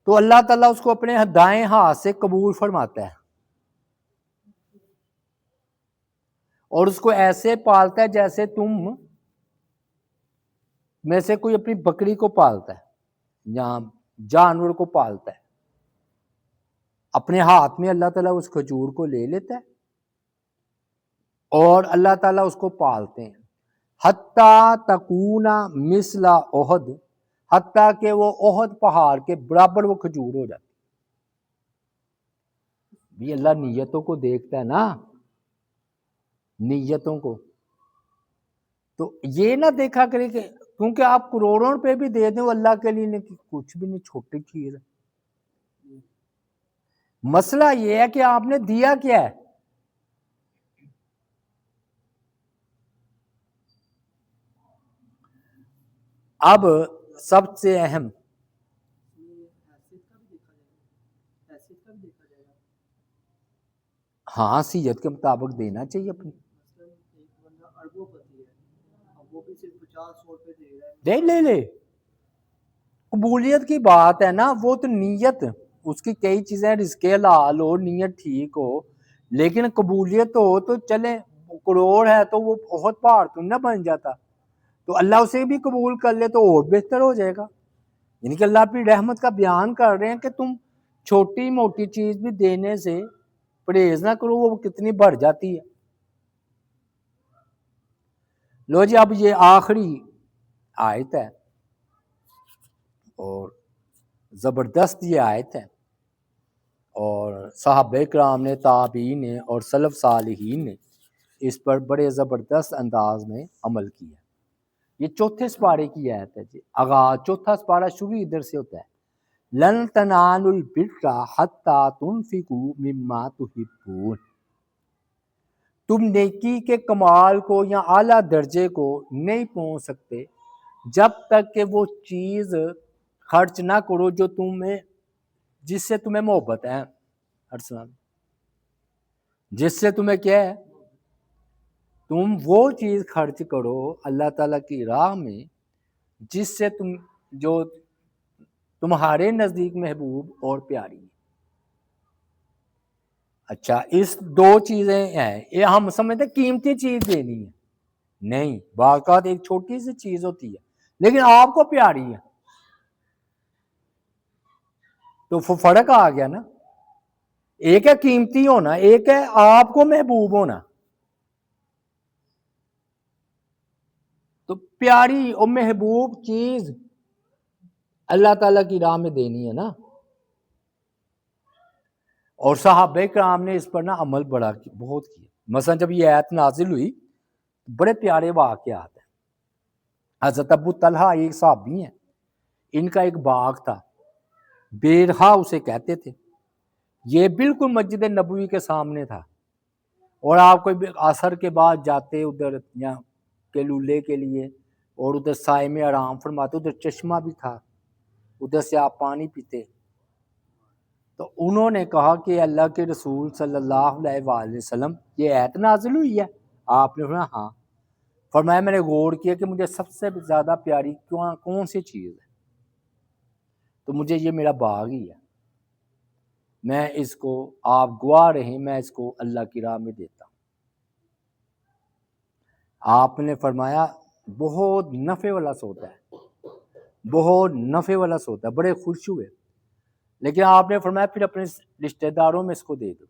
تو اللہ تعالیٰ اس کو اپنے دائیں ہاتھ سے قبول فرماتا ہے اور اس کو ایسے پالتا ہے جیسے تم میں سے کوئی اپنی بکری کو پالتا ہے یا جانور کو پالتا ہے، اپنے ہاتھ میں اللہ تعالیٰ اس کھجور کو لے لیتا ہے اور اللہ تعالیٰ اس کو پالتے ہیں، حتیٰ تکون مثل احد، حتیٰ کہ وہ احد پہاڑ کے برابر وہ کھجور ہو جاتی۔ بھی اللہ نیتوں کو دیکھتا ہے نا، نیتوں کو، تو یہ نہ دیکھا کرے کہ کیونکہ آپ کروڑوں روپے بھی دے دیں وہ اللہ کے لیے نہیں، کچھ بھی نہیں، چھوٹی چیز ہے۔ مسئلہ یہ ہے کہ آپ نے دیا کیا ہے۔ اب سب سے اہم، ہاں حیثیت کے مطابق دینا چاہیے اپنی، لے لے قبولیت کی بات ہے نا، وہ تو نیت، اس کی کئی چیزیں رزق حلال ہو، نیت ٹھیک ہو، لیکن قبولیت ہو تو چلے، کروڑ ہے تو وہ بہت پہاڑ تو نہ بن جاتا، تو اللہ اسے بھی قبول کر لے تو اور بہتر ہو جائے گا۔ یعنی کہ اللہ اپنی رحمت کا بیان کر رہے ہیں کہ تم چھوٹی موٹی چیز بھی دینے سے پرہیز نہ کرو، وہ کتنی بڑھ جاتی ہے۔ لو جی، اب یہ آخری آیت ہے اور زبردست یہ آیت ہے، اور صحابہ کرام نے، تابعین نے اور سلف صالحین نے اس پر بڑے زبردست انداز میں عمل کیا۔ یہ چوتھے سپارے کی آیت ہے جی، آغاز چوتھا سپارہ شروع ادھر سے ہوتا ہے، لن تنالوا البر حتی تنفقوا مما تحبون، تم نیکی کے کمال کو یا اعلیٰ درجے کو نہیں پہنچ سکتے جب تک کہ وہ چیز خرچ نہ کرو جو تمہیں، جس سے تمہیں محبت ہے، جس سے تمہیں کیا ہے، تم وہ چیز خرچ کرو اللہ تعالیٰ کی راہ میں جس سے تم، جو تمہارے نزدیک محبوب اور پیاری ہے۔ اچھا، اس دو چیزیں ہیں، یہ ہم سمجھتے قیمتی چیز دینی ہے، نہیں، بعض اوقات ایک چھوٹی سی چیز ہوتی ہے لیکن آپ کو پیاری ہے، تو فرق آ گیا نا، ایک ہے قیمتی ہونا، ایک ہے آپ کو محبوب ہونا، تو پیاری اور محبوب چیز اللہ تعالیٰ کی راہ میں دینی ہے نا۔ اور صحابہ کرام نے اس پر نا عمل بڑا بہت کیا، مثلا جب یہ آیت نازل ہوئی بڑے پیارے واقعات ہیں۔ حضرت ابو طلحہ ایک صحابی ہیں، ان کا ایک باغ تھا، بیرہا اسے کہتے تھے، یہ بالکل مسجد نبوی کے سامنے تھا، اور آپ کوئی عصر کے بعد جاتے ادھر یا کیلولے کے لیے اور ادھر سائے میں آرام فرماتے، ادھر چشمہ بھی تھا، ادھر سے آپ پانی پیتے۔ تو انہوں نے کہا کہ اللہ کے رسول صلی اللہ علیہ وآلہ وسلم یہ آیت نازل ہوئی ہے؟ آپ نے فرمایا ہاں۔ فرمایا میں نے غور کیا کہ مجھے سب سے زیادہ پیاری کون سی چیز ہے، تو مجھے یہ میرا باغ ہی ہے، میں اس کو، آپ گواہ رہیں، میں اس کو اللہ کی راہ میں دیتا ہوں۔ آپ نے فرمایا بہت نفع والا سودا ہے، بہت نفع والا سودا ہے، بڑے خوش ہوئے، لیکن آپ نے فرمایا پھر اپنے رشتہ داروں میں اس کو دے دو،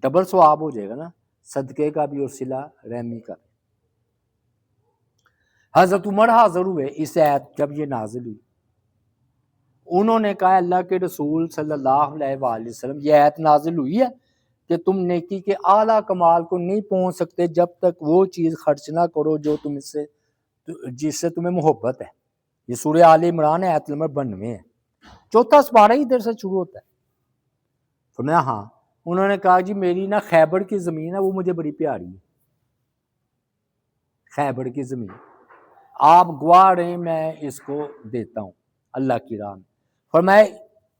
ڈبل ثواب ہو جائے گا نا، صدقے کا بھی اور صلہ رحمی کا بھی۔ حضرت عمر حاضر ہوئے اس آیت جب یہ نازل ہوئی، انہوں نے کہا اللہ کے رسول صلی اللہ علیہ وآلہ وسلم یہ آیت نازل ہوئی ہے کہ تم نیکی کے اعلیٰ کمال کو نہیں پہنچ سکتے جب تک وہ چیز خرچ نہ کرو جو تم سے، جس سے تمہیں محبت ہے۔ یہ سورہ آل عمران آیت نمبر 92 ہے، چوتھا سپارہ ہی ادھر سے شروع ہوتا ہے۔ فرمایا ہاں۔ انہوں نے کہا جی میری نا خیبر کی زمین ہے، وہ مجھے بڑی پیاری ہے، خیبر کی زمین، آپ گواہ رہیں میں اس کو دیتا ہوں اللہ کی راہ میں۔ فرمایا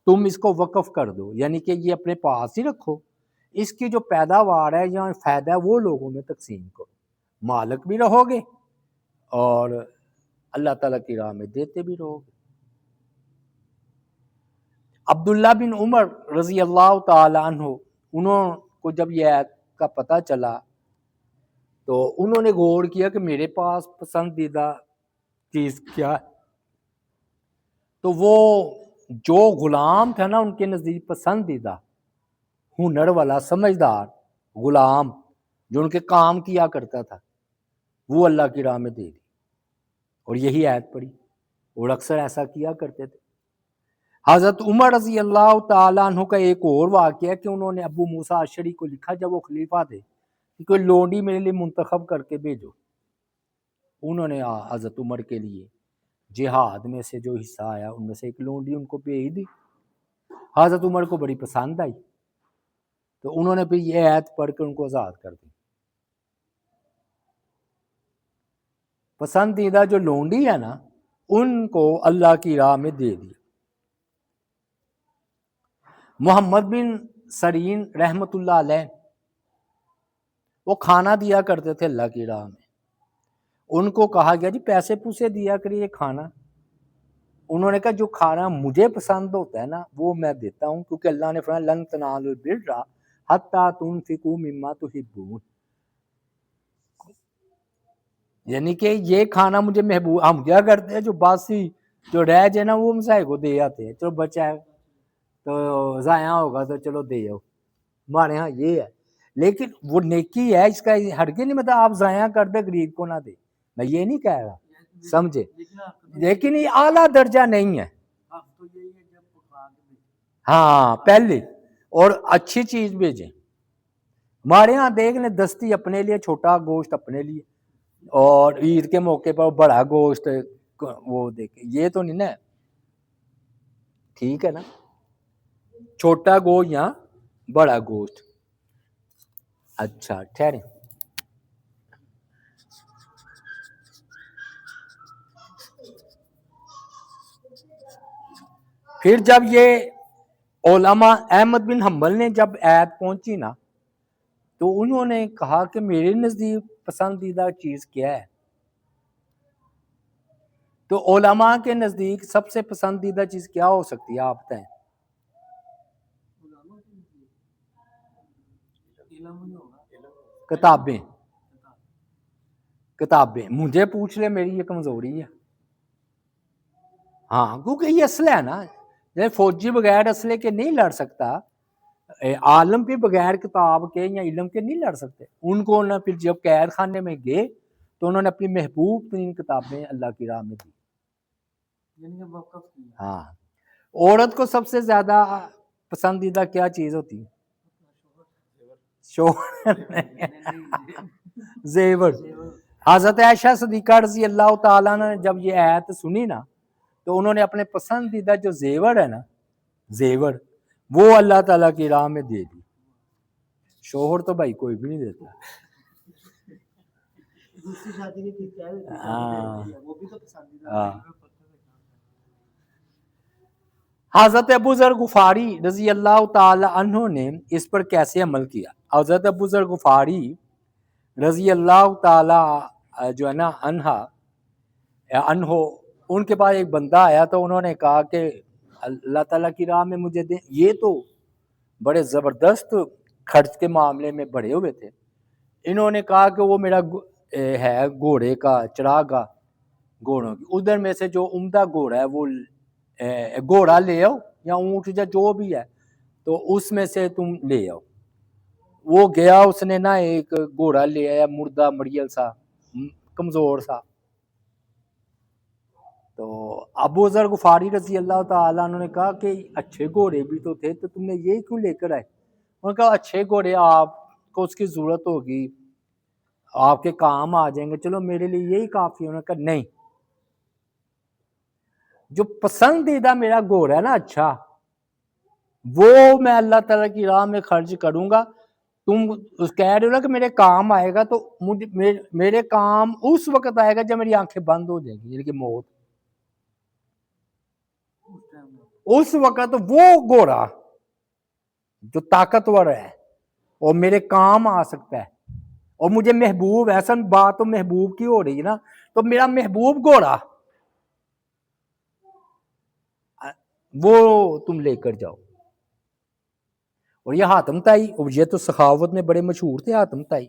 تم اس کو وقف کر دو، یعنی کہ یہ اپنے پاس ہی رکھو، اس کی جو پیداوار ہے یا فائدہ ہے وہ لوگوں میں تقسیم کرو، مالک بھی رہو گے اور اللہ تعالیٰ کی راہ میں دیتے بھی رہو گے۔ عبداللہ بن عمر رضی اللہ تعالی عنہ، انہوں کو جب یہ آیت کا پتہ چلا تو انہوں نے غور کیا کہ میرے پاس پسندیدہ چیز کیا ہے. تو وہ جو غلام تھا نا ان کے نزدیک پسندیدہ ہنر والا سمجھدار غلام جو ان کے کام کیا کرتا تھا وہ اللہ کی راہ میں دے دی. اور یہی آیت پڑھی اور اکثر ایسا کیا کرتے تھے. حضرت عمر رضی اللہ تعالیٰ عنہ کا ایک اور واقعہ ہے کہ انہوں نے ابو موسیٰ اشعری کو لکھا جب وہ خلیفہ تھے کہ کوئی لونڈی میرے لیے منتخب کر کے بھیجو. انہوں نے حضرت عمر کے لیے جہاد میں سے جو حصہ آیا ان میں سے ایک لونڈی ان کو بھیج دی. حضرت عمر کو بڑی پسند آئی تو انہوں نے پھر یہ آیت پڑھ کے ان کو آزاد کر دی. پسندیدہ جو لونڈی ہے نا ان کو اللہ کی راہ میں دے دیا. محمد بن سرین رحمت اللہ علیہ وہ کھانا دیا کرتے تھے اللہ کی راہ میں. ان کو کہا گیا جی پیسے پوسے دیا کریے کھانا. انہوں نے کہا جو کھانا مجھے پسند ہوتا ہے نا وہ میں دیتا ہوں کیونکہ اللہ نے فرمایا لن تنالوا البر حتی تنفقوا مما تحبون. یعنی کہ یہ کھانا مجھے محبوب. ہم کیا کرتے ہیں جو باسی جو رہ جائے نا وہ مسائل کو دے آتے ہیں چلو بچہ ہے تو ضائع ہوگا تو چلو دے آؤ. ہمارے ہاں یہ ہے لیکن وہ نیکی ہے اس کا ہرگز نہیں مطلب آپ ضائع کر دے غریب کو نہ دے. میں یہ نہیں کہہ رہا سمجھے لیکن یہ اعلیٰ درجہ نہیں ہے. ہاں پہلے اور اچھی چیز بھیجیں. ہمارے ہاں دیکھ لیں دستی اپنے لیے چھوٹا گوشت اپنے لیے اور عید کے موقع پر بڑا گوشت وہ دیکھیں یہ تو نہیں نا ٹھیک ہے نا. چھوٹا گوشت یا بڑا گوشت. اچھا ٹھہریں پھر جب یہ علماء احمد بن حنبل نے جب آیت پہنچی نا تو انہوں نے کہا کہ میرے نزدیک پسندیدہ چیز کیا ہے. تو علماء کے نزدیک سب سے پسندیدہ چیز کیا ہو سکتی ہے آپ بتائیں. کتابیں. کتابیں مجھے پوچھ لے میری یہ کمزوری ہے. ہاں کیونکہ یہ اسلحہ ہے نا جیسے فوجی بغیر اسلحے کے نہیں لڑ سکتا عالم بھی بغیر کتاب کے یا علم کے نہیں لڑ سکتے. ان کو نہ پھر جب قید خانے میں گئے تو انہوں نے اپنی محبوب ترین کتابیں اللہ کی راہ میں دی. ہاں عورت کو سب سے زیادہ پسندیدہ کیا چیز ہوتی ہے؟ شوہر زیور. حضرت عائشہ صدیقہ رضی اللہ تعالیٰ نے جب یہ آیت سنی نا تو انہوں نے اپنے پسندیدہ جو زیور ہے نا زیور وہ اللہ تعالیٰ کی راہ میں دے دی. شوہر تو بھائی کوئی بھی نہیں دیتا. حضرت ابو ذر غفاری رضی اللہ تعالی عنہ نے اس پر کیسے عمل کیا. حضرت ابو ذر غفاری رضی اللہ تعالی جو ہے نا عنہ ان کے پاس ایک بندہ آیا تو انہوں نے کہا کہ اللہ تعالیٰ کی راہ میں مجھے دیں. یہ تو بڑے زبردست خرچ کے معاملے میں بڑے ہوئے تھے. انہوں نے کہا کہ وہ میرا ہے گھوڑے کا چراغا گھوڑوں کی ادھر میں سے جو عمدہ گھوڑا ہے وہ گھوڑا لے آؤ یا اونٹ یا جو بھی ہے تو اس میں سے تم لے آؤ. وہ گیا اس نے نا ایک گھوڑا لے آیا مردہ مریل سا کمزور سا. تو ابو ذر غفاری رضی اللہ تعالیٰ عنہ نے کہا کہ اچھے گھوڑے بھی تو تھے تو تم نے یہ کیوں لے کر آئے. انہوں نے کہا اچھے گھوڑے آپ کو اس کی ضرورت ہوگی آپ کے کام آ جائیں گے چلو میرے لیے یہی کافی. انہوں نے کہا نہیں جو پسندیدہ میرا گھوڑا ہے نا اچھا وہ میں اللہ تعالیٰ کی راہ میں خرچ کروں گا. تم کہہ رہے ہو نا کہ میرے کام آئے گا تو میرے کام اس وقت آئے گا جب میری آنکھیں بند ہو جائیں گی یعنی کہ موت. اس وقت وہ گھوڑا جو طاقتور ہے اور میرے کام آ سکتا ہے اور مجھے محبوب ہے. اصل بات تو محبوب کی ہو رہی ہے نا تو میرا محبوب گھوڑا وہ تم لے کر جاؤ. اور یہ حاتم تائی یہ تو سخاوت میں بڑے مشہور تھے. حاتم تائی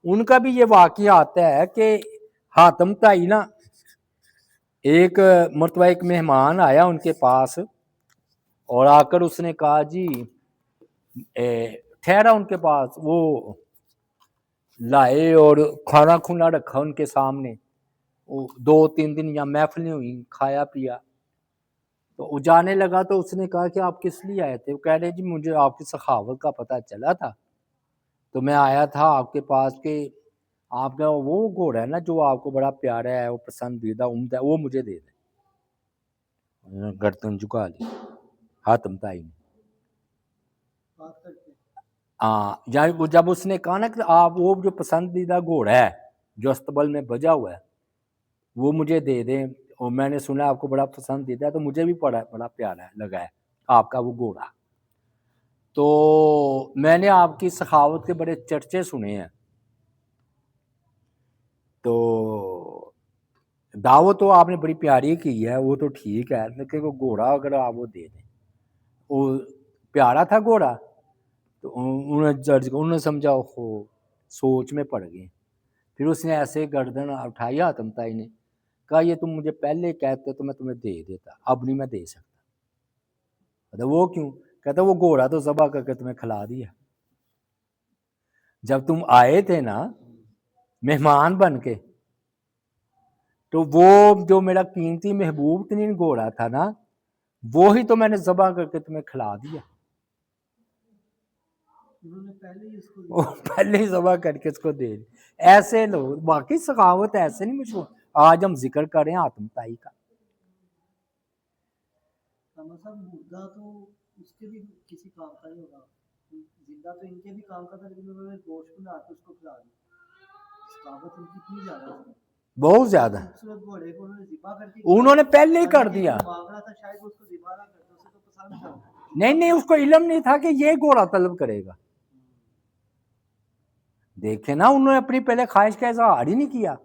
ان کا بھی یہ واقعہ آتا ہے کہ حاتم تائی نا ایک مرتبہ ایک مہمان آیا ان کے پاس اور آ کر اس نے کہا جی ٹھہرا ان کے پاس، وہ لائے اور کھانا کھونا رکھا ان کے سامنے، وہ 2-3 دن یا محفلیں ہوئی، کھایا پیا، تو وہ جانے لگا تو اس نے کہا کہ آپ کس لیے آئے تھے؟ وہ کہہ رہے جی مجھے آپ کی سخاوت کا پتہ چلا تھا تو میں آیا تھا آپ کے پاس کہ آپ کا وہ گھوڑا ہے نا جو آپ کو بڑا پیارا ہے، وہ پسندیدہ عمدہ، وہ مجھے دے دیں۔ گردن جھکا لی حاتم طائی نے۔ بات کرتے ہیں ہاں، جب اس نے کہا نا کہ آپ وہ جو پسندیدہ گھوڑا ہے جو استبل میں بجا ہوا ہے وہ مجھے دے دیں، اور میں نے سنا آپ کو بڑا پسندیدہ ہے، تو مجھے بھی بڑا پیارا لگا ہے آپ کا وہ گھوڑا، تو میں نے آپ کی سخاوت کے بڑے چرچے سنے ہیں، تو دعوت تو آپ نے بڑی پیاری کی ہے، وہ تو ٹھیک ہے، لیکن وہ گھوڑا اگر آپ وہ دے دیں، وہ پیارا تھا گھوڑا، تو انہوں نے سمجھا ہو، سوچ میں پڑ گئے۔ پھر اس نے ایسے گردن اٹھائی حاتم طائی نے، کہا یہ تم مجھے پہلے کہتے تو میں تمہیں دے دیتا، اب نہیں میں دے سکتا۔ کہتا وہ کیوں؟ کہتا وہ گھوڑا تو ذبح کر کے تمہیں کھلا دیا، جب تم آئے تھے نا مہمان بن کے، تو وہ جو میرا قیمتی محبوب ترین گھوڑا تھا نا، وہی تو میں نے ذبح کر کے تمہیں کھلا دیا، انہوں نے پہلے ہی اس کو وہ پہلے ہی ذبح کر کے اس کو دے دی۔ ایسے لوگ باقی سخاوت ایسے نہیں مشہور، آج ہم ذکر کریں حاتم طائی کا۔ صاحب مردہ تو اس کے بھی کسی کام کا نہیں ہوگا، زندہ تو ان کے بھی کام کا تھا، لیکن انہوں نے گوشت بنا کے اس کو کھلا دیا، ثقافت ان کی اتنی زیادہ تھی، بہت زیادہ، خوبصورت گھوڑے کو انہوں نے ذبح کر کے انہوں نے پہلے ہی کر دیا۔ مانگ رہا تھا شاید اس کو ذبح نہ کرتے، اسے تو پسند تھا، نہیں اس کو علم نہیں تھا کہ یہ گھوڑا طلب کرے گا۔ دیکھیں نا، انہوں نے اپنی پہلے خواہش کا اظہار ہی نہیں کیا،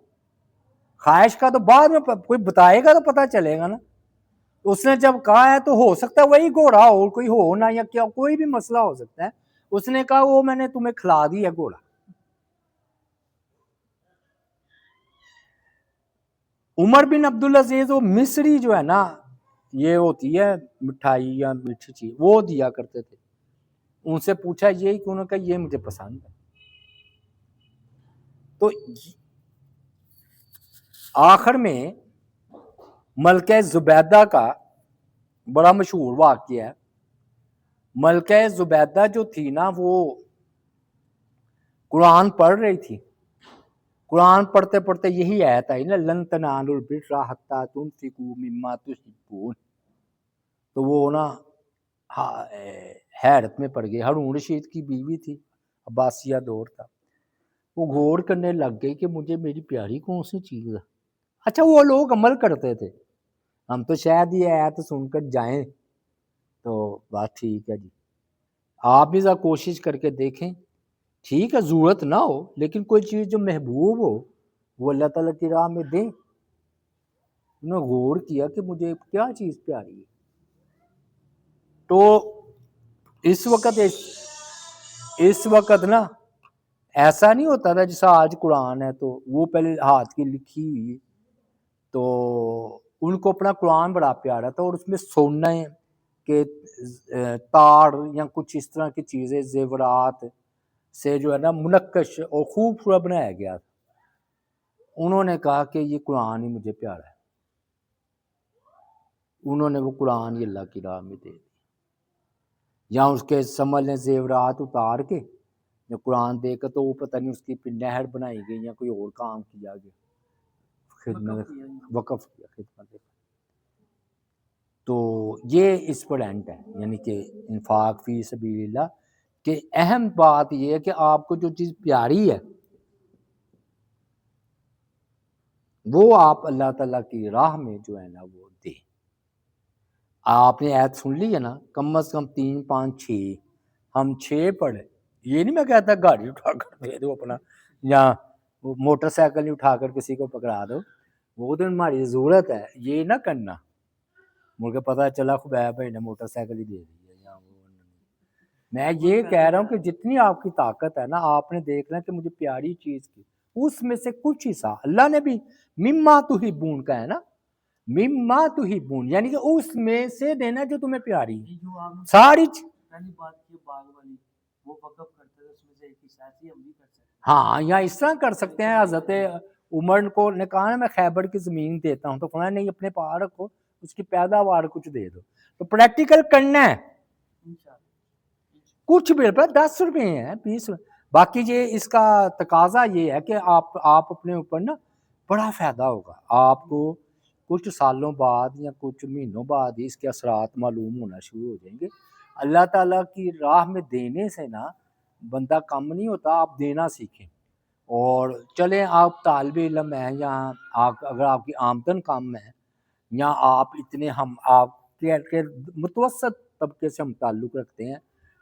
خواہش کا تو بعد میں کوئی بتائے گا تو پتہ چلے گا نا، اس نے جب کہا ہے تو ہو سکتا ہے وہی گھوڑا ہو، کوئی ہو نہ، یا کیا کوئی بھی مسئلہ ہو سکتا ہے، اس نے کہا وہ میں نے تمہیں کھلا دیا گھوڑا۔ عمر بن عبدالعزیز، وہ مصری جو ہے نا، یہ ہوتی ہے مٹھائی یا میٹھی چیز، وہ دیا کرتے تھے، ان سے پوچھا یہی کہ انہوں نے کہا یہ مجھے پسند ہے۔ تو آخر میں ملکہ زبیدہ کا بڑا مشہور واقعہ ہے، ملکہ زبیدہ جو تھی نا، وہ قرآن پڑھ رہی تھی، قرآن پڑھتے پڑھتے یہی آیت آئی نا، لن تنالوا البر حتی تنفقوا مما تحبون، تو وہ نا حیرت میں پڑ گئی۔ ہارون رشید کی بیوی تھی، عباسیہ دور تھا، وہ غور کرنے لگ گئی کہ مجھے میری پیاری کون سی چیز ہے۔ اچھا وہ لوگ عمل کرتے تھے، ہم تو شاید یہ آیت سن کر جائیں تو بات ٹھیک ہے جی، آپ بھی ذرا کوشش کر کے دیکھیں، ٹھیک ہے ضرورت نہ ہو لیکن کوئی چیز جو محبوب ہو وہ اللہ تعالیٰ کی راہ میں دیں۔ انہوں نے غور کیا کہ مجھے کیا چیز پیاری ہے، تو اس وقت نا ایسا نہیں ہوتا تھا جیسا آج قرآن ہے تو وہ پہلے ہاتھ کی لکھی ہوئی، تو ان کو اپنا قرآن بڑا پیارا تھا، اور اس میں سونے کے تار یا کچھ اس طرح کی چیزیں زیورات سے جو ہے نا منقش اور خوبصورت بنایا گیا تھا۔ انہوں نے کہا کہ یہ قرآن ہی مجھے پیارا ہے، انہوں نے وہ قرآن ہی اللہ کی راہ میں دے دی، یا اس کے سنبھلنے زیورات اتار کے یا قرآن دے کر، تو وہ پتہ نہیں اس کی پھر نہر بنائی گئی یا کوئی اور کام کیا گیا، خدمت وقف کیا خدمت۔ تو یہ اس پر اینڈ ہے، یعنی کہ انفاق فی سبیل اللہ، کہ اہم بات یہ ہے کہ آپ کو جو چیز پیاری ہے وہ آپ اللہ تعالیٰ کی راہ میں جو ہے نا وہ دیں۔ آپ نے آیت سن لی ہے نا، کم از کم 3 5 6، ہم 6 پڑھے، یہ نہیں میں کہتا گاڑی اٹھا کر دے دو اپنا، یا موٹر سائیکل نہیں اٹھا کر کسی کو پکڑا دو، وہ تو ہماری ضرورت ہے، یہ نہ کرنا مجھے پتہ چلا خبیب بھائی نے موٹر سائیکل ہی دے دی ہے، یا وہ میں یہ کہہ رہا ہوں کہ جتنی آپ کی طاقت ہے نا، آپ نے دیکھنا کہ مجھے پیاری چیز کی، اس میں سے کچھ حصہ اللہ نے بھی مما تحبون کا ہے نا، مما تحبون یعنی کہ اس میں سے دینا جو تمہیں پیاری ہے یہ جو آپ نے ساری پہلی بات کی باغ والی وہ وقف کرتے تھے اس میں سے ایک حصہ ایسی ہم بھی کر سکتے ہاں یا اس طرح کر سکتے ہیں حضرت عمر کو نے کہا نا میں خیبر کی زمین دیتا ہوں تو فرمایا نہیں اپنے پاس رکھو اس کی پیداوار کچھ دے دو تو پریکٹیکل کرنا ہے ہیں انشاءاللہ کچھ بھی 10 روپے ہیں 20 روپے باقی یہ اس کا تقاضا یہ ہے کہ آپ اپنے اوپر نا بڑا فائدہ ہوگا آپ کو کچھ سالوں بعد یا کچھ مہینوں بعد ہی اس کے اثرات معلوم ہونا شروع ہو جائیں گے اللہ تعالیٰ کی راہ میں دینے سے نا بندہ کم نہیں ہوتا آپ دینا سیکھیں اور چلیں آپ طالب علم ہیں یا اگر آپ کی آمدن کم ہے یا آپ اتنے آپ کے متوسط طبقے سے ہم تعلق رکھتے ہیں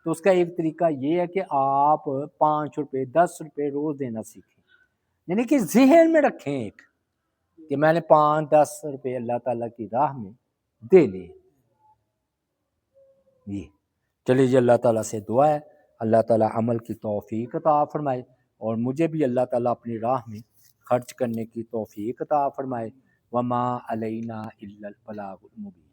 تو اس کا ایک طریقہ یہ ہے کہ آپ 5 روپے 10 روپے روز دینا سیکھیں یعنی کہ ذہن میں رکھیں ایک کہ میں نے 5-10 روپے اللہ تعالیٰ کی راہ میں دے لیے یہ چلیے جی اللہ تعالیٰ سے دعا ہے اللہ تعالیٰ عمل کی توفیق عطا فرمائے اور مجھے بھی اللہ تعالیٰ اپنی راہ میں خرچ کرنے کی توفیق عطا فرمائے وما علینا الا البلاغ المبین